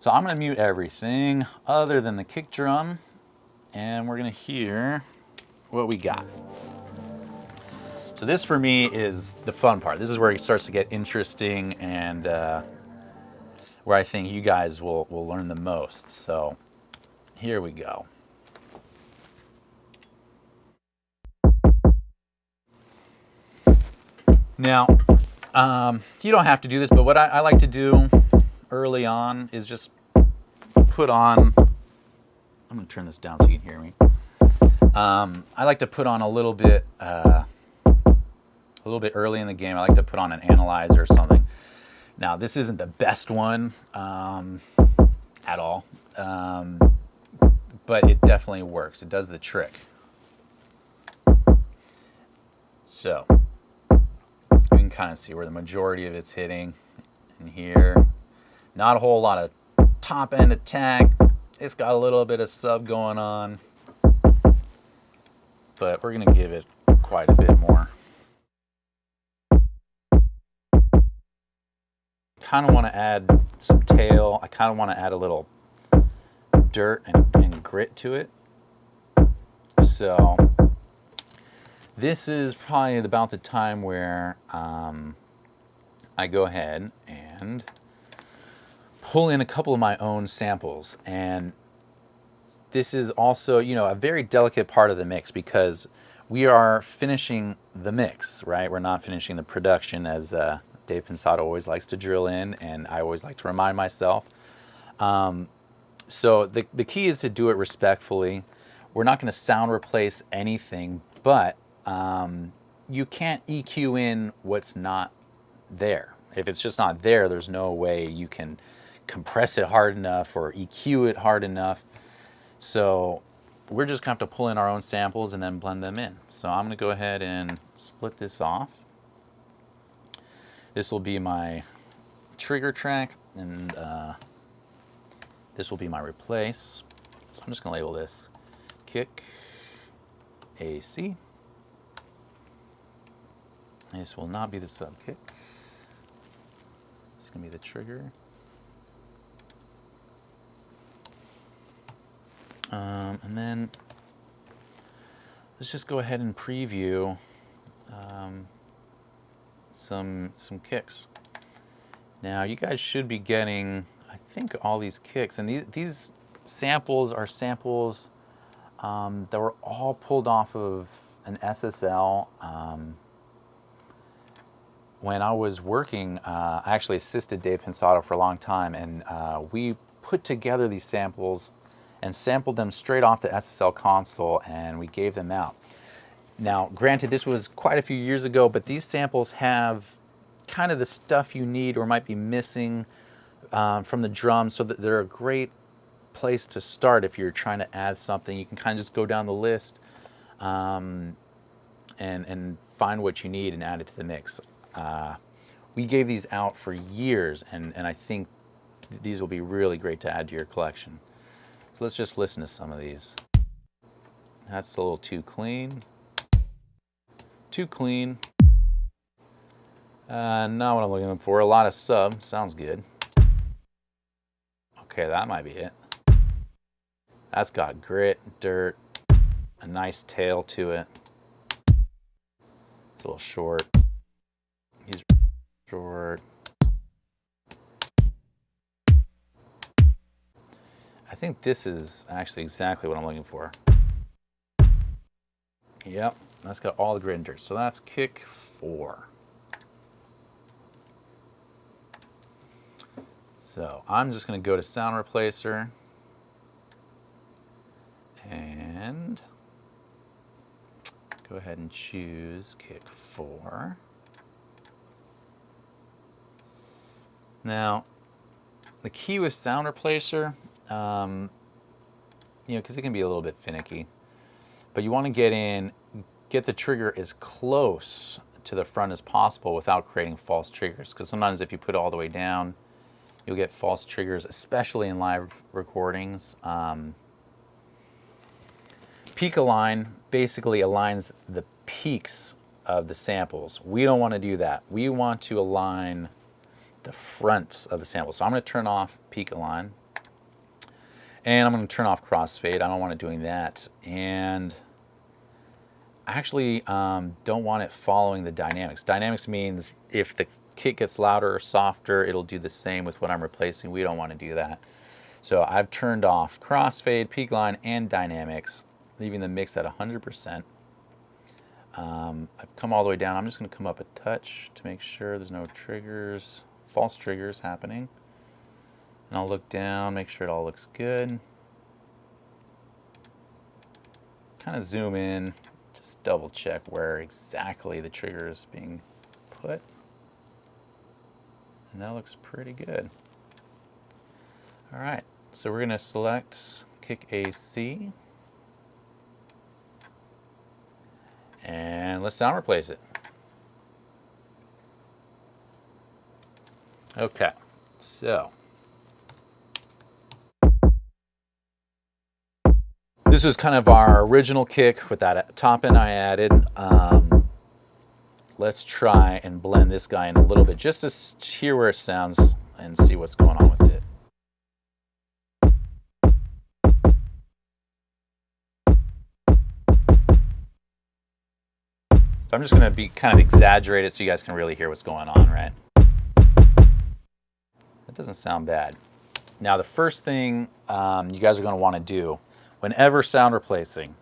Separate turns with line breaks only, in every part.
So I'm going to mute everything other than the kick drum, and we're going to hear what we got. So this for me is the fun part. This is where it starts to get interesting and where I think you guys will learn the most. So here we go. Now, you don't have to do this, but what I like to do early on is just put on, I'm going to turn this down so you can hear me. I like to put on a little bit early in the game. I like to put on an analyzer or something. Now, this isn't the best one at all, but it definitely works. It does the trick. So you can kind of see where the majority of it's hitting in here. Not a whole lot of top end attack. It's got a little bit of sub going on, but we're gonna give it quite a bit more. Kind of want to add some tail. I kind of want to add a little dirt and grit to it. So this is probably about the time where I go ahead and pull in a couple of my own samples. And this is also, you know, a very delicate part of the mix because we are finishing the mix, right? We're not finishing the production, as Dave Pensado always likes to drill in, and I always like to remind myself. So the key is to do it respectfully. We're not going to sound replace anything, but you can't EQ in what's not there. If it's just not there, there's no way you can compress it hard enough or EQ it hard enough. So we're just going to have to pull in our own samples and then blend them in. So I'm going to go ahead and split this off. This will be my trigger track, and this will be my replace. So I'm just going to label this kick AC. This will not be the sub kick. It's going to be the trigger. And then let's just go ahead and preview some kicks. Now you guys should be getting, I think, all these kicks, and these samples are samples that were all pulled off of an SSL. When I was working, I actually assisted Dave Pensado for a long time, and we put together these samples and sampled them straight off the SSL console, and we gave them out. Now, granted, this was quite a few years ago, but these samples have kind of the stuff you need or might be missing from the drums, so that they're a great place to start if you're trying to add something. You can kind of just go down the list and find what you need and add it to the mix. We gave these out for years, and I think these will be really great to add to your collection. So let's just listen to some of these. That's a little too clean. Too clean. Not what I'm looking for. A lot of sub. Sounds good. Okay, that might be it. That's got grit, dirt, a nice tail to it. It's a little short. He's short. I think this is actually exactly what I'm looking for. Yep, that's got all the grit and dirt. So that's kick 4. So I'm just going to go to sound replacer and go ahead and choose kick 4. Now, the key with sound replacer, you know, because it can be a little bit finicky, but you want to get the trigger as close to the front as possible without creating false triggers. Because sometimes if you put it all the way down, you'll get false triggers, especially in live recordings. Peak align basically aligns the peaks of the samples. We don't want to do that. We want to align the fronts of the sample. So I'm going to turn off peak align. And I'm going to turn off crossfade. I don't want it doing that. And I actually don't want it following the dynamics. Dynamics means if the kick gets louder or softer, it'll do the same with what I'm replacing. We don't want to do that. So I've turned off crossfade, peak line, and dynamics, leaving the mix at 100%. I've come all the way down. I'm just going to come up a touch to make sure there's no triggers, false triggers happening. And I'll look down, make sure it all looks good. Kind of zoom in, just double check where exactly the trigger is being put. And that looks pretty good. All right, so we're going to select kick AC. And let's sound replace it. Okay, so this was kind of our original kick with that top end I added. Let's try and blend this guy in a little bit just to hear where it sounds and see what's going on with it. So I'm just going to be kind of exaggerate it so you guys can really hear what's going on, right? That doesn't sound bad. Now the first thing you guys are going to want to do whenever sound replacing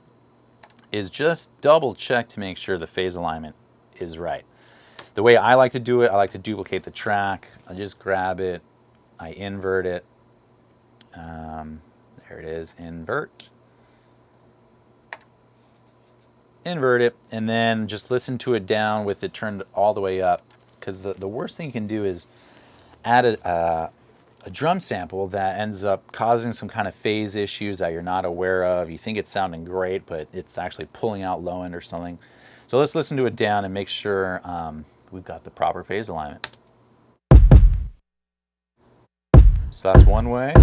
is just double check to make sure the phase alignment is right. The way I like to do it, I like to duplicate the track. I just grab it, I invert it. There it is, invert. Invert it, and then just listen to it down with it turned all the way up. Because the worst thing you can do is add a drum sample that ends up causing some kind of phase issues that you're not aware of. You think it's sounding great, but it's actually pulling out low end or something. So let's listen to it down and make sure we've got the proper phase alignment. So that's one way.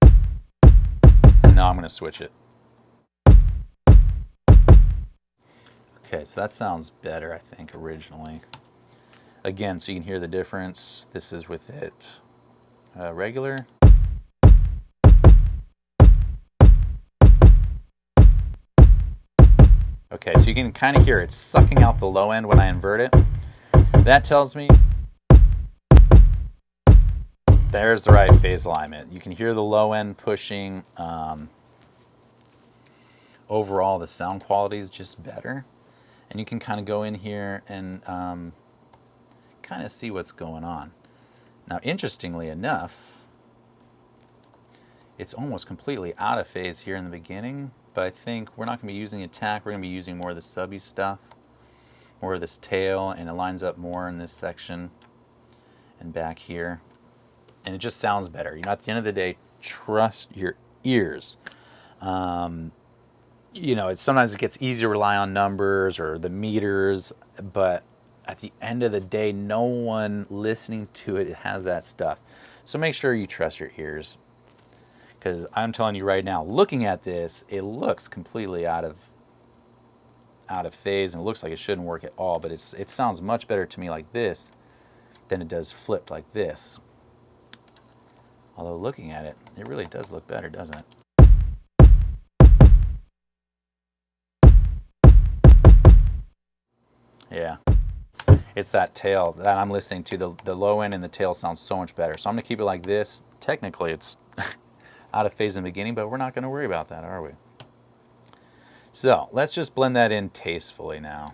And now I'm going to switch it. Okay, so that sounds better, I think, originally. Again, so you can hear the difference. This is with it regular. Okay, so you can kind of hear it sucking out the low end when I invert it. That tells me there's the right phase alignment. You can hear the low end pushing. Overall, the sound quality is just better. And you can kind of go in here and kind of see what's going on. Now, interestingly enough, it's almost completely out of phase here in the beginning, but I think we're not going to be using attack. We're going to be using more of the subby stuff, more of this tail, and it lines up more in this section and back here. And it just sounds better. You know, at the end of the day, trust your ears. You know, sometimes it gets easier to rely on numbers or the meters, but at the end of the day, no one listening to it has that stuff. So make sure you trust your ears, because I'm telling you right now, looking at this, it looks completely out of phase, and it looks like it shouldn't work at all, but it sounds much better to me like this than it does flipped like this. Although looking at it, it really does look better, doesn't it? Yeah, it's that tail that I'm listening to. The low end and the tail sounds so much better. So I'm going to keep it like this. Technically, it's out of phase in the beginning, but we're not going to worry about that, are we? So let's just blend that in tastefully now.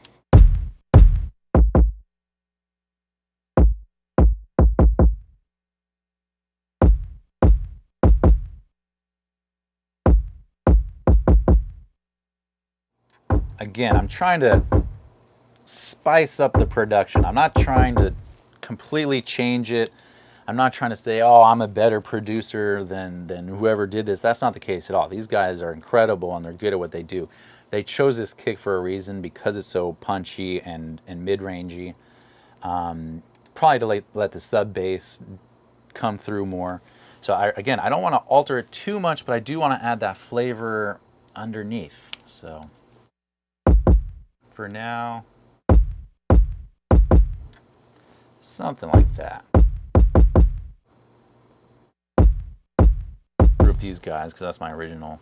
Again, I'm trying to spice up the production. I'm not trying to completely change it. I'm not trying to say, oh, I'm a better producer than whoever did this. That's not the case at all. These guys are incredible and they're good at what they do. They chose this kick for a reason because it's so punchy and mid-rangey. Probably to let the sub bass come through more. So again, I don't want to alter it too much, but I do want to add that flavor underneath. So for now, something like that. with these guys because that's my original.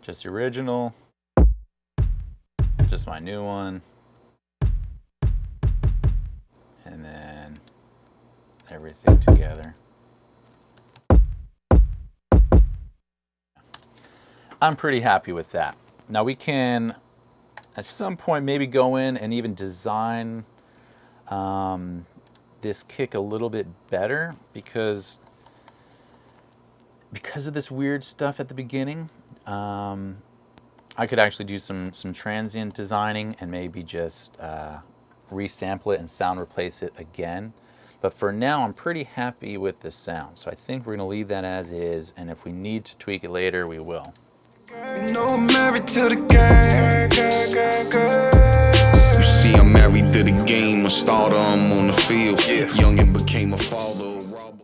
Just the original, just my new one, and then everything together. I'm pretty happy with that. Now we can, at some point, maybe go in and even design this kick a little bit better because of this weird stuff at the beginning. I could actually do some transient designing and maybe just resample it and sound replace it again. But for now, I'm pretty happy with the sound. So I think we're gonna leave that as is, and if we need to tweak it later, we will.
You know I'm married to the game. You see I'm married to the game. A starter, I'm on the field. Youngin' became a father.